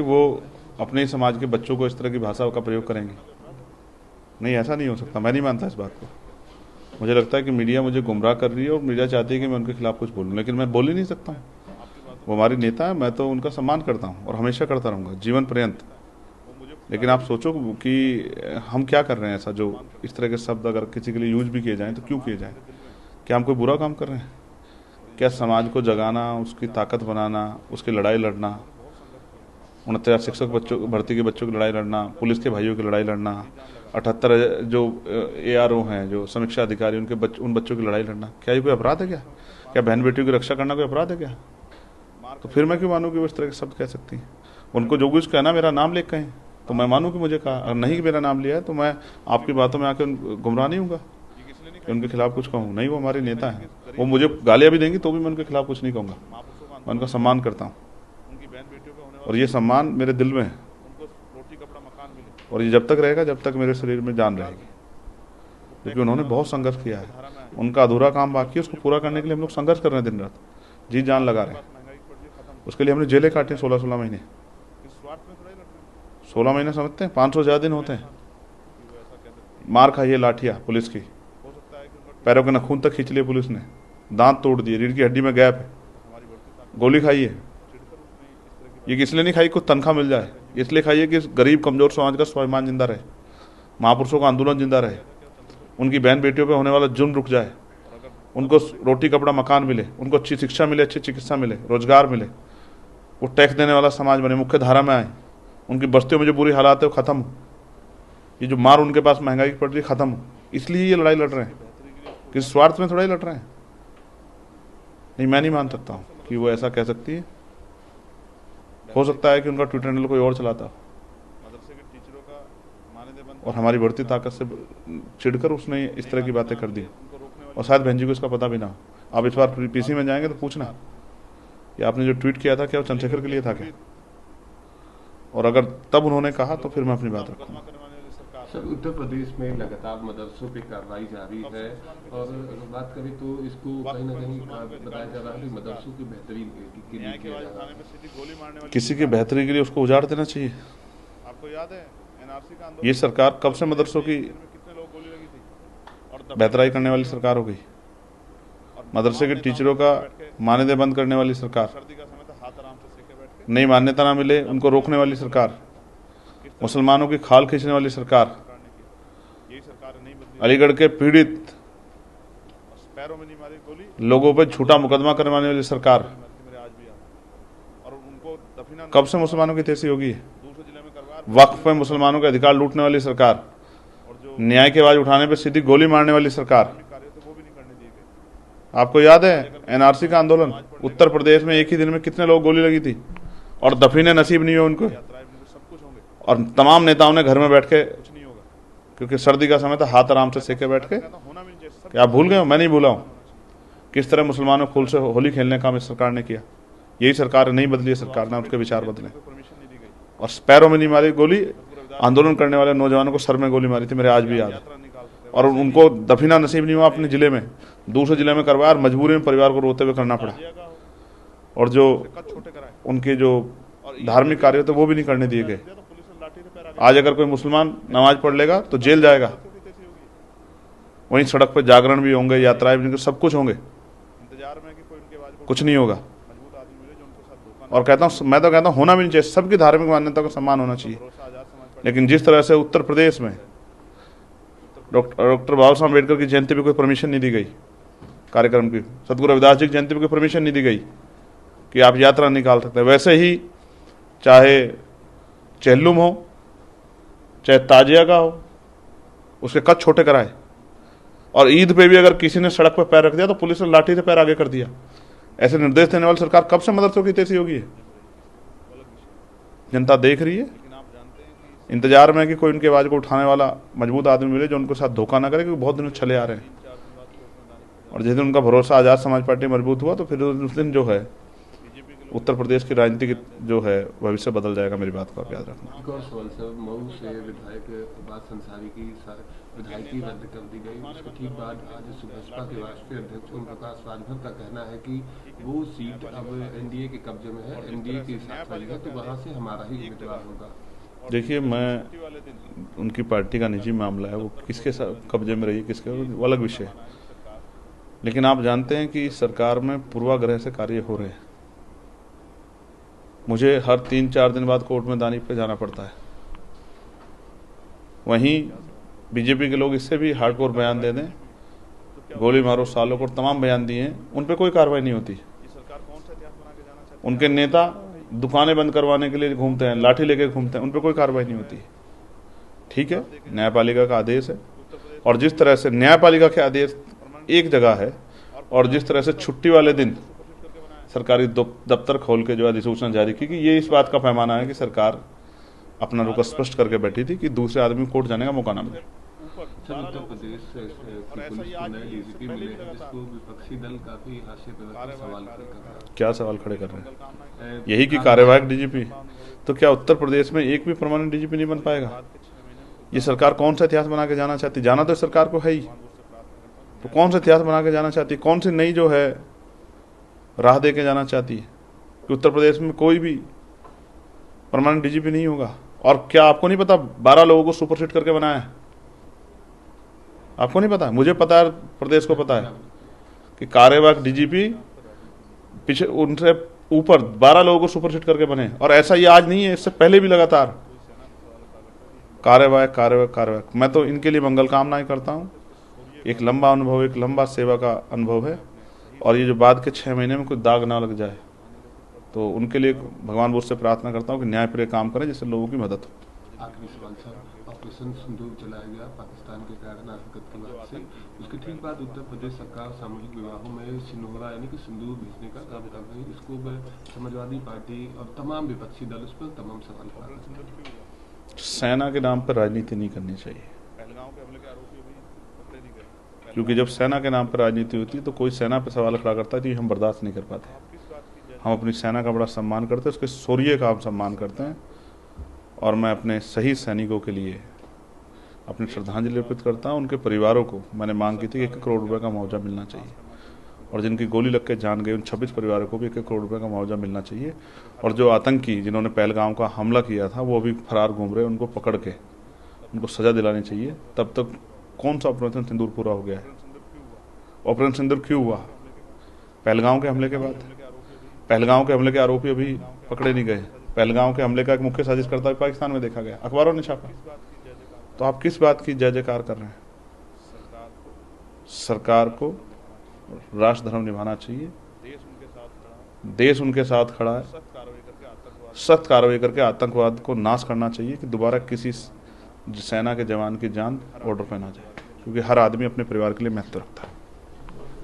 वो अपने ही समाज के बच्चों को इस तरह की भाषा का प्रयोग करेंगे। नहीं, ऐसा नहीं हो सकता। मैं नहीं मानता इस बात को। मुझे लगता है कि मीडिया मुझे गुमराह कर रही है और मीडिया चाहती है कि मैं उनके खिलाफ कुछ बोलूं, लेकिन मैं बोल ही नहीं सकता हूँ। वो हमारी नेता है, मैं तो उनका सम्मान करता हूँ और हमेशा करता रहूँगा जीवन पर्यंत। लेकिन आप सोचो कि हम क्या कर रहे हैं ऐसा, जो इस तरह के शब्द अगर किसी के लिए यूज भी किए जाएँ तो क्यों किए जाएँ? क्या हम कोई बुरा काम कर रहे हैं? क्या समाज को जगाना, उसकी ताकत बनाना, उसकी लड़ाई लड़ना, 69 शिक्षक बच्चों भर्ती के बच्चों की लड़ाई लड़ना, पुलिस के भाइयों की लड़ाई लड़ना, 78 जो ARO हैं, जो समीक्षा अधिकारी, उन बच्चों की लड़ाई लड़ना, क्या ये कोई अपराध है? क्या बहन बेटियों की रक्षा करना कोई अपराध है क्या? तो फिर मैं क्यों मानूं कि वो इस तरह के शब्द कह सकती हैं? उनको जो कुछ कहना मेरा नाम लेकर कहें तो मैं मानूं कि मुझे कहा, और नहीं मेरा नाम लिया है तो मैं आपकी बातों में आकर गुमराह नहीं हूँगा कि उनके खिलाफ कुछ कहूँ। नहीं, वो हमारे नेता हैं, वो मुझे गालियाँ भी देंगी तो भी मैं उनके खिलाफ कुछ नहीं कहूँगा। मैं उनका सम्मान करता हूँ और ये सम्मान मेरे दिल में है और ये जब तक रहेगा जब तक मेरे शरीर में जान रहेगी, क्योंकि उन्होंने बहुत संघर्ष किया है। उनका अधूरा काम बाकी है, उसको पूरा करने के लिए हम लोग संघर्ष कर रहे हैं, दिन रात जी जान लगा रहे हैं। उसके लिए हमने जेलें काटी 16-16 महीने। 16 महीने समझते हैं? 500 ज़्यादा दिन होते हैं। मार खाई है लाठियाँ पुलिस की, पैरों के नाखून तक खींच लिए पुलिस ने, दांत तोड़ दिए, रीढ़ की हड्डी में गैप है, गोली खाई है। ये इसलिए नहीं खाई कुछ तनख्वाह मिल जाए, इसलिए खाइए कि गरीब कमजोर समाज का स्वाभिमान जिंदा रहे, महापुरुषों का आंदोलन जिंदा रहे, उनकी बहन बेटियों पे होने वाला जुर्म रुक जाए, उनको रोटी कपड़ा मकान मिले, उनको अच्छी शिक्षा मिले, अच्छी चिकित्सा मिले, रोजगार मिले, वो टैक्स देने वाला समाज बने, मुख्य धारा में आए, उनकी बस्तियों में जो बुरी हालात है वो खत्म हो, ये जो मार उनके पास महंगाई पड़ रही खत्म हो। इसलिए ये लड़ाई लड़ रहे हैं, किस स्वार्थ में थोड़ा ही लड़ रहे हैं। नहीं, मैं नहीं मान सकता हूँ कि वो ऐसा कह सकती है। हो सकता है कि उनका ट्विटर हैंडल कोई और चलाता और हमारी बढ़ती ताकत से चिढ़कर उसने इस तरह की बातें कर दी, और शायद बहन जी को इसका पता भी ना हो। आप इस बार PC में जाएंगे तो पूछना कि आपने जो ट्वीट किया था क्या वो चंद्रशेखर के लिए था क्या, और अगर तब उन्होंने कहा तो फिर मैं अपनी बात रखूँगा। सर, उत्तर प्रदेश में लगातार मदरसों पे कार्रवाई जारी है और अगर बात करें तो इसको कहीं ना कहीं बताया जा रहा है कि मदरसों की बेहतरी के लिए किया जा रहा है। किसी की बेहतरी के लिए उसको उजाड़ देना चाहिए। आपको याद है ये सरकार कब से मदरसों की बेहतराई करने वाली सरकार हो गई? मदरसे के टीचरों का मानदेय बंद करने वाली सरकार, नई मान्यता ना मिले उनको रोकने वाली सरकार, मुसलमानों की खाल खींचने वाली सरकार, अलीगढ़ के पीड़ित लोगों पर झूठा मुकदमा करवाने वाली सरकार। कब से मुसलमानों की तेजी होगी? वक्फ में मुसलमानों के अधिकार लूटने वाली सरकार, न्याय की आवाज उठाने पर सीधी गोली मारने वाली सरकार। आपको याद है NRC का आंदोलन? उत्तर प्रदेश में एक ही दिन में कितने लोग गोली लगी थी और दफीने नसीब नहीं हुए उनको, और तमाम नेताओं ने घर में बैठ के, क्योंकि सर्दी का समय था, हाथ आराम से सेके बैठ के। क्या आप भूल गए हो? मैं नहीं भूला हूँ किस तरह मुसलमानों को फूल से होली खेलने का इस सरकार ने किया। यही सरकार नहीं बदली है, सरकार ने उसके विचार बदले, और पैरों में नहीं मारी गोली, आंदोलन करने वाले नौजवानों को सर में गोली मारी थी, मेरे आज भी याद है। और उनको दफीना नसीब नहीं हुआ अपने जिले में, दूसरे जिले में करवाया, और मजबूरी में परिवार को रोते हुए करना पड़ा। और जो उनके जो धार्मिक कार्य थे वो भी नहीं करने दिए गए। आज अगर कोई मुसलमान नमाज पढ़ लेगा तो जेल जाएगा, वहीं सड़क पर जागरण भी होंगे, यात्राएं भी, सब कुछ होंगे, कुछ नहीं होगा। और कहता हूँ, मैं तो कहता हूँ होना भी नहीं चाहिए, सबकी धार्मिक मान्यता का सम्मान होना चाहिए। लेकिन जिस तरह से उत्तर प्रदेश में डॉक्टर बाबा साहब अम्बेडकर की जयंती पे कोई परमिशन नहीं दी गई कार्यक्रम की, सदगुरु रविदास जी की जयंती पे कोई परमिशन नहीं दी गई कि आप यात्रा निकाल सकते हैं, वैसे ही चाहे चेहल्लुम हो, चाहे ताजिया का हो, उसके कद छोटे कराए। और ईद पे भी अगर किसी ने सड़क पर पैर रख दिया तो पुलिस ने लाठी से पैर आगे कर दिया। ऐसे निर्देश देने वाली सरकार कब से मदरसों की तेजी होगी? जनता देख रही है, इंतजार में कि कोई उनकी आवाज को उठाने वाला मजबूत आदमी मिले जो उनको साथ धोखा ना करे, क्योंकि बहुत दिनों चले आ रहे हैं। और जिस दिन उनका भरोसा आज़ाद समाज पार्टी मजबूत हुआ तो फिर उस दिन जो है उत्तर प्रदेश की राजनीति की जो है भविष्य बदल जाएगा। मेरी बात को आप याद रखना। एक और सवाल सर, मऊ से विधायक अब्बास अंसारी की विधायकी रद्द कर दी गई, उसके ठीक बाद आज बसपा के राष्ट्रीय अध्यक्ष ओम प्रकाश राजभर का कहना है कि वो सीट अब एनडीए के कब्जे में है, एनडीए के साथ वाली है, तो वहाँ से हमारा ही उम्मीदवार होगा। देखिए, मैं उनकी पार्टी का निजी मामला है, वो किसके कब्जे में रही किसके, वो अलग विषय है। लेकिन आप जानते हैं कि सरकार में पूर्वाग्रह से कार्य हो रहे हैं। मुझे हर 3-4 दिन बाद कोर्ट में दानी पे जाना पड़ता है। वहीं बीजेपी के लोग इससे भी हार्डकोर बयान दे दें, गोली मारो सालों को, तमाम बयान दिए हैं, उन पे कोई कार्रवाई नहीं होती। उनके नेता दुकानें बंद करवाने के लिए घूमते हैं, लाठी लेके घूमते हैं, उन पे कोई कार्रवाई नहीं होती। ठीक है, न्यायपालिका का आदेश है, और जिस तरह से न्यायपालिका के आदेश एक जगह है, और जिस तरह से छुट्टी वाले दिन सरकारी दफ्तर खोल के जो अधिसूचना जारी की कि ये इस बात का पैमाना है कि सरकार अपना रुख स्पष्ट करके बैठी थी कि दूसरे आदमी कोर्ट जाने का मौका ना मिले। सर, उत्तर प्रदेश की पुलिस को नए डीजीपी मिले हैं, जिसको विपक्षी दल काफी हास्य सवाल खड़े कर रहा है। क्या सवाल खड़े कर रहे हैं? यही कि कार्यवाहक डीजीपी। तो क्या उत्तर प्रदेश में एक भी परमानेंट डीजीपी नहीं बन पाएगा? ये सरकार कौन सा इतिहास बना के जाना चाहती? जाना तो सरकार को है ही, तो कौन सा इतिहास बना के जाना चाहती? कौन सी नई जो है राह दे के जाना चाहती है कि उत्तर प्रदेश में कोई भी परमानेंट डीजीपी नहीं होगा? और क्या आपको नहीं पता 12 लोगों को सुपरसीड करके बनाया है? आपको नहीं पता? मुझे पता है, प्रदेश को पता है कि कार्यवाहक डीजीपी पीछे उनसे ऊपर 12 लोगों को सुपरसीड करके बने। और ऐसा ये आज नहीं है, इससे पहले भी लगातार कार्यवाहक कार्यवाहक कार्यवाहक। मैं तो इनके लिए मंगल कामनाएं करता हूँ। एक लंबा अनुभव, एक लंबा सेवा का अनुभव है, और ये जो बाद के 6 महीने में कोई दाग ना लग जाए, तो उनके लिए भगवान बुद्ध से प्रार्थना करता हूँ कि न्यायप्रिय काम करें जिससे लोगों की मदद हो। आखिरी सवाल सर, ऑपरेशन सिंदूर चलाया गया पाकिस्तान के कारण हरकत की वजह से, उसके ठीक बाद उत्तर प्रदेश सरकार सामूहिक विवाहों में सिनोहरा यानी कि सिंदूर भेजने का काम कर रही है। इसको समाजवादी पार्टी और तमाम विपक्षी दल उस पर तमाम सवाल खड़ा करते हैं। सेना के नाम पर राजनीति नहीं करनी चाहिए, क्योंकि जब सेना के नाम पर राजनीति होती है तो कोई सेना पर सवाल खड़ा करता है तो हम बर्दाश्त नहीं कर पाते। हम अपनी सेना का बड़ा सम्मान करते हैं, उसके शौर्य का हम सम्मान करते हैं, और मैं अपने शहीद सैनिकों के लिए अपनी श्रद्धांजलि अर्पित करता हूं। उनके परिवारों को मैंने मांग की थी 1 करोड़ रुपए का मुआवजा मिलना चाहिए, और जिनकी गोली लग के जान गई उन 26 परिवारों को भी 1 करोड़ रुपए का मुआवजा मिलना चाहिए। और जो आतंकी जिन्होंने पहलगाम का हमला किया था वो अभी फरार घूम रहे, उनको पकड़ के उनको सजा दिलानी चाहिए। तब तक कौन सा ऑपरेशन सिंदूर पूरा हो गया है? ऑपरेशन सिंदूर क्यों हुआ? पहलगाम के हमले के बाद। पहलगाम के हमले के आरोपी अभी पकड़े नहीं गए। पहलगाम के हमले का एक मुख्य साजिशकर्ता पाकिस्तान में देखा गया, अखबारों ने छापा। तो आप किस बात की जय जयकार कर रहे हैं? सरकार को राष्ट्र धर्म निभाना चाहिए, देश उनके साथ खड़ा है, सख्त कार्रवाई करके आतंकवाद को नाश करना चाहिए कि दोबारा किसी सेना के जवान की जान ऑर्डर पे ना जाए, क्योंकि हर आदमी अपने परिवार के लिए महत्व रखता है।